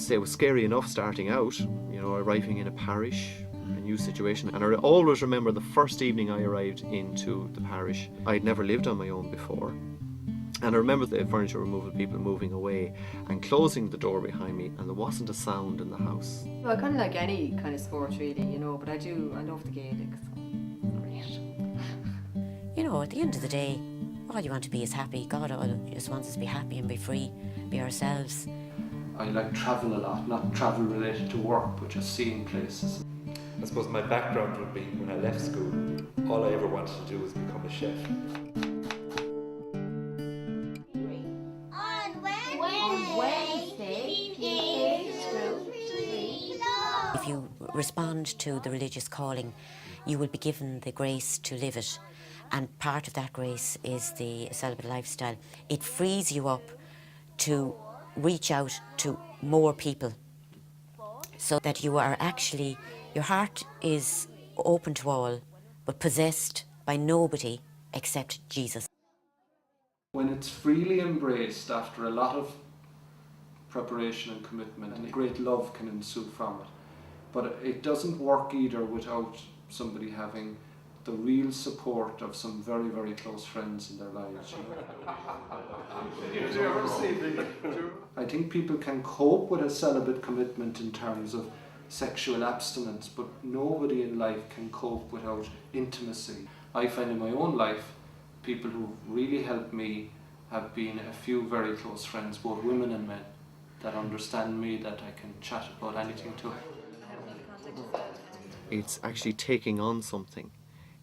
say it was scary enough starting out, arriving in a parish, a new situation. And I always remember the first evening I arrived into the parish. I'd never lived on my own before. And I remember the furniture removal people moving away and closing the door behind me, and there wasn't a sound in the house. Well, I kind of like any kind of sport really, but I love the Gaelic. Great. At the end of the day, all you want to be is happy. God just wants us to be happy and be free, be ourselves. I like travel a lot, not travel related to work, but just seeing places. I suppose my background would be when I left school, all I ever wanted to do was become a chef. If you respond to the religious calling, you will be given the grace to live it. And part of that grace is the celibate lifestyle. It frees you up to reach out to more people so that you are actually, your heart is open to all, but possessed by nobody except Jesus. When it's freely embraced after a lot of preparation and commitment, and great love can ensue from it. But it doesn't work either without somebody having the real support of some very, very close friends in their lives. I think people can cope with a celibate commitment in terms of sexual abstinence, but nobody in life can cope without intimacy. I find in my own life, people who really helped me have been a few very close friends, both women and men, that understand me, that I can chat about anything to. It's actually taking on something.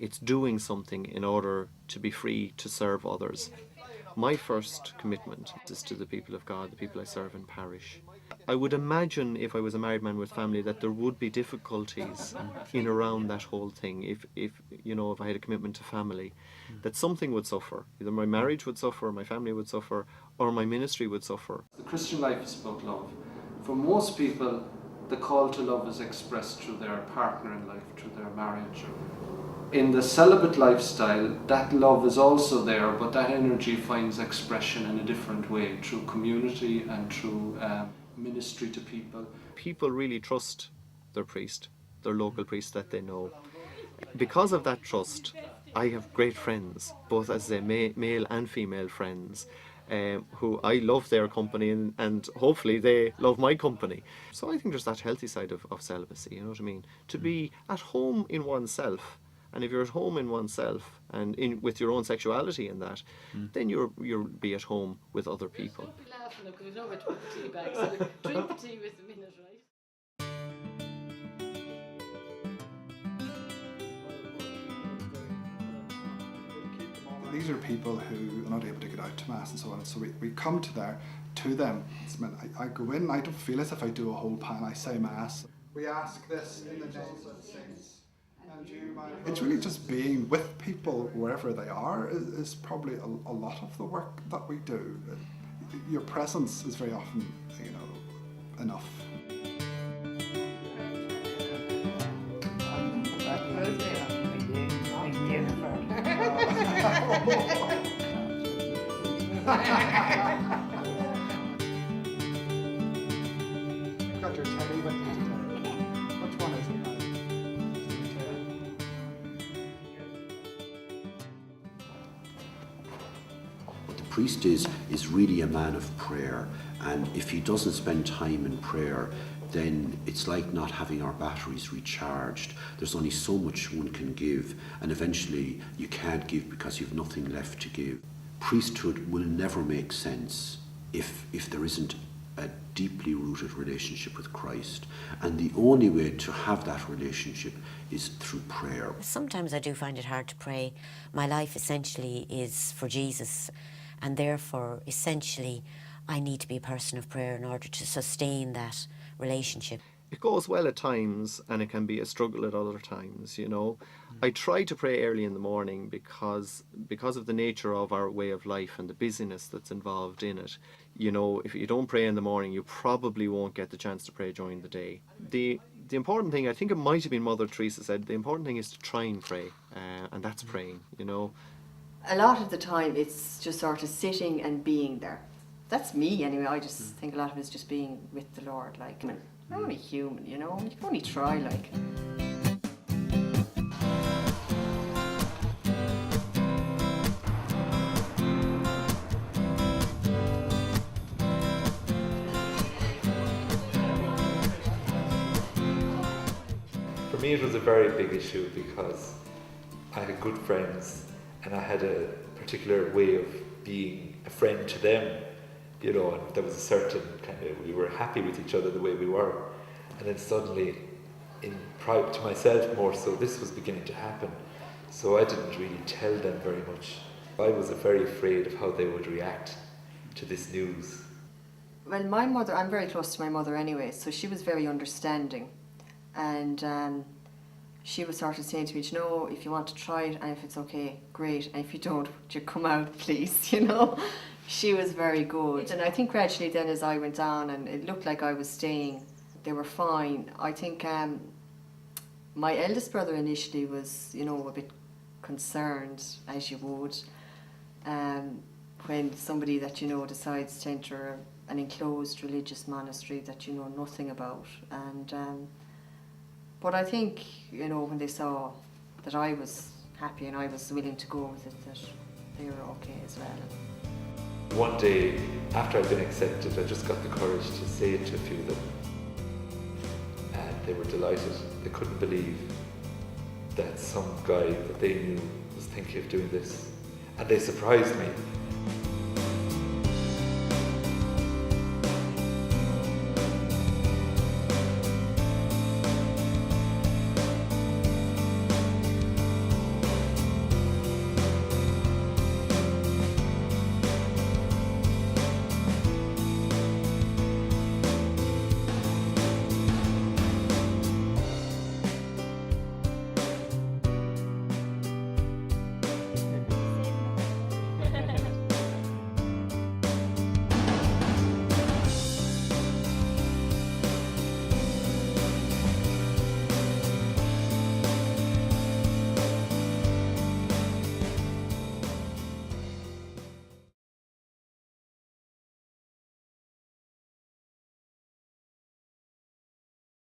It's doing something in order to be free to serve others. My first commitment is to the people of God, the people I serve in parish. I would imagine if I was a married man with family that there would be difficulties in around that whole thing. If I had a commitment to family, that something would suffer. Either my marriage would suffer, my family would suffer, or my ministry would suffer. The Christian life is about love. For most people, the call to love is expressed through their partner in life, through their marriage. In the celibate lifestyle, that love is also there, but that energy finds expression in a different way, through community and through ministry to people. People really trust their priest, their local priest that they know. Because of that trust, I have great friends, both as male and female friends, who I love their company and hopefully they love my company. So I think there's that healthy side of celibacy, you know what I mean? To be at home in oneself. And if you're at home in oneself and with your own sexuality in that, then you'll be at home with other people. Drink the tea with them in it, right? These are people who are not able to get out to Mass and so on, and so we come to them. I go in, I don't feel as if I do a whole pan, I say Mass. We ask this in the name of the saints. It's really just being with people wherever they are is probably a lot of the work that we do. Your presence is very often, enough. Got your teddy with you today. Which one is it? The priest is really a man of prayer, and if he doesn't spend time in prayer, then it's like not having our batteries recharged. There's only so much one can give, and eventually you can't give because you've nothing left to give. Priesthood will never make sense if there isn't a deeply rooted relationship with Christ, and the only way to have that relationship is through prayer. Sometimes I do find it hard to pray. My life essentially is for Jesus, and therefore essentially I need to be a person of prayer in order to sustain that relationship. It goes well at times and it can be a struggle at other times, I try to pray early in the morning because of the nature of our way of life and the busyness that's involved in it. If you don't pray in the morning, you probably won't get the chance to pray during the day. The important thing, I think it might have been Mother Teresa said, the important thing is to try and pray, and that's praying, A lot of the time it's just sort of sitting and being there. That's me anyway. I just think a lot of it is just being with the Lord. Like, we're only human, you know. You can only try, like. For me, it was a very big issue because I had good friends and I had a particular way of being a friend to them, you know, and there was a certain kind of, we were happy with each other the way we were. And then suddenly, in private to myself more so, this was beginning to happen. So I didn't really tell them very much. I was very afraid of how they would react to this news. Well, my mother, I'm very close to my mother anyway, so she was very understanding. And she was sort of saying to me, you know, if you want to try it and if it's okay, great. And if you don't, would you come out, please, you know? She was very good. And I think gradually then as I went on and it looked like I was staying, they were fine. I think my eldest brother initially was, you know, a bit concerned, as you would, when somebody that you know decides to enter an enclosed religious monastery that you know nothing about. And but I think, you know, when they saw that I was happy and I was willing to go with it, that they were okay as well. One day, after I'd been accepted, I just got the courage to say it to a few of them. And they were delighted. They couldn't believe that some guy that they knew was thinking of doing this. And they surprised me.